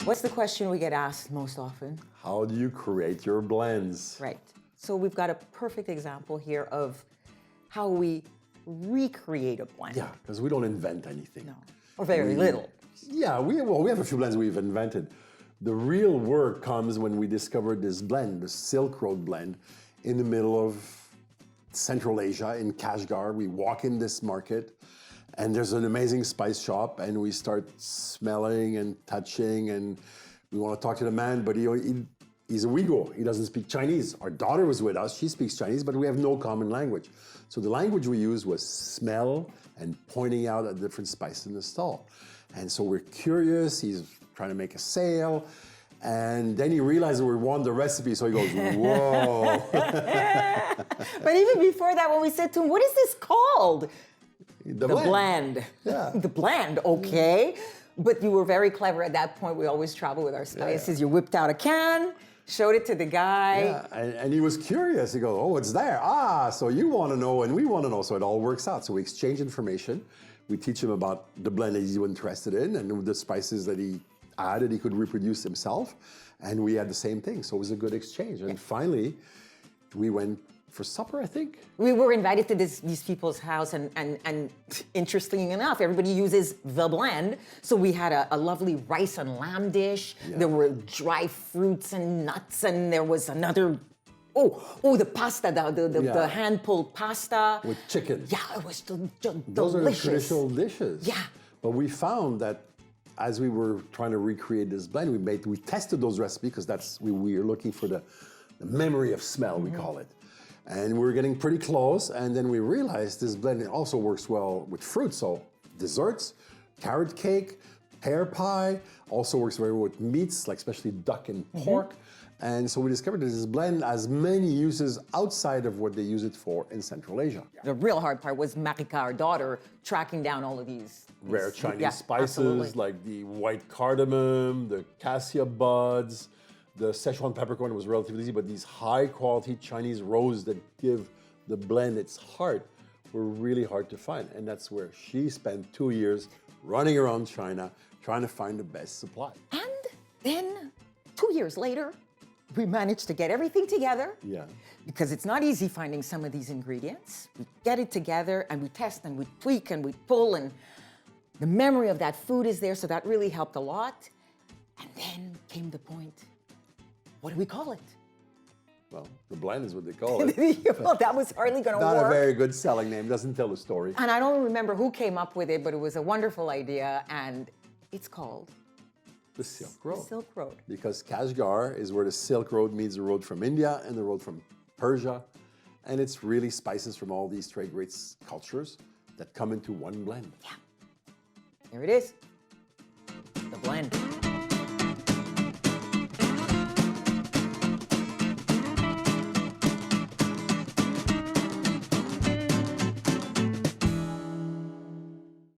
What's the question we get asked most often? How do you create your blends? Right. So we've got a perfect example here of how we recreate a blend. Yeah, because we don't invent anything. No, or very little. Yeah, we have a few blends we've invented. The real work comes when we discovered this blend, the Silk Road blend, in the middle of Central Asia, in Kashgar. We walk in this market, and there's an amazing spice shop, and we start smelling and touching, and we want to talk to the man, but he's a Uyghur. He doesn't speak Chinese. Our daughter was with us. She speaks Chinese, but we have no common language. So the language we used was smell and pointing out a different spice in the stall. And so we're curious. He's trying to make a sale. And then he realized we won the recipe, so he goes, whoa. But even before that, when we said to him, what is this called? The blend. Yeah. The blend, okay. But you were very clever at that point. We always travel with our spices. Yeah. You whipped out a can, showed it to the guy. Yeah, and he was curious. He goes, oh, it's there. Ah, so you want to know and we want to know. So it all works out. So we exchange information. We teach him about the blend that he's interested in and the spices that he added, he could reproduce himself. And we had the same thing. So it was a good exchange. And finally, we went for supper, I think. We were invited to these people's house, and interestingly enough, everybody uses the blend. So we had a lovely rice and lamb dish. Yeah. There were dry fruits and nuts, and there was another, the pasta, the hand-pulled pasta. With chicken. Yeah, it was delicious. Those are the traditional dishes. Yeah. But we found that as we were trying to recreate this blend, we tested those recipes because we were looking for the memory of smell, we call it. And we were getting pretty close, and then we realized this blend also works well with fruit. So desserts, carrot cake, pear pie, also works very well with meats, like especially duck and pork. And so we discovered that this blend has many uses outside of what they use it for in Central Asia. The real hard part was Marika, our daughter, tracking down all of these rare Chinese spices, absolutely. like the white cardamom, the cassia buds. The Sichuan peppercorn was relatively easy, but these high-quality Chinese roses that give the blend its heart were really hard to find. And that's where she spent 2 years running around China trying to find the best supply. And then 2 years later, we managed to get everything together. Yeah. Because it's not easy finding some of these ingredients. We get it together and we test and we tweak and we pull, and the memory of that food is there, so that really helped a lot. And then came the point. What do we call it? Well, the blend is what they call it. Well, that was hardly going to work. Not a very good selling name, doesn't tell the story. And I don't remember who came up with it, but it was a wonderful idea, and it's called the Silk Road. The Silk Road. Because Kashgar is where the Silk Road meets the road from India and the road from Persia. And it's really spices from all these trade rates cultures that come into one blend. Yeah. There it is. The blend.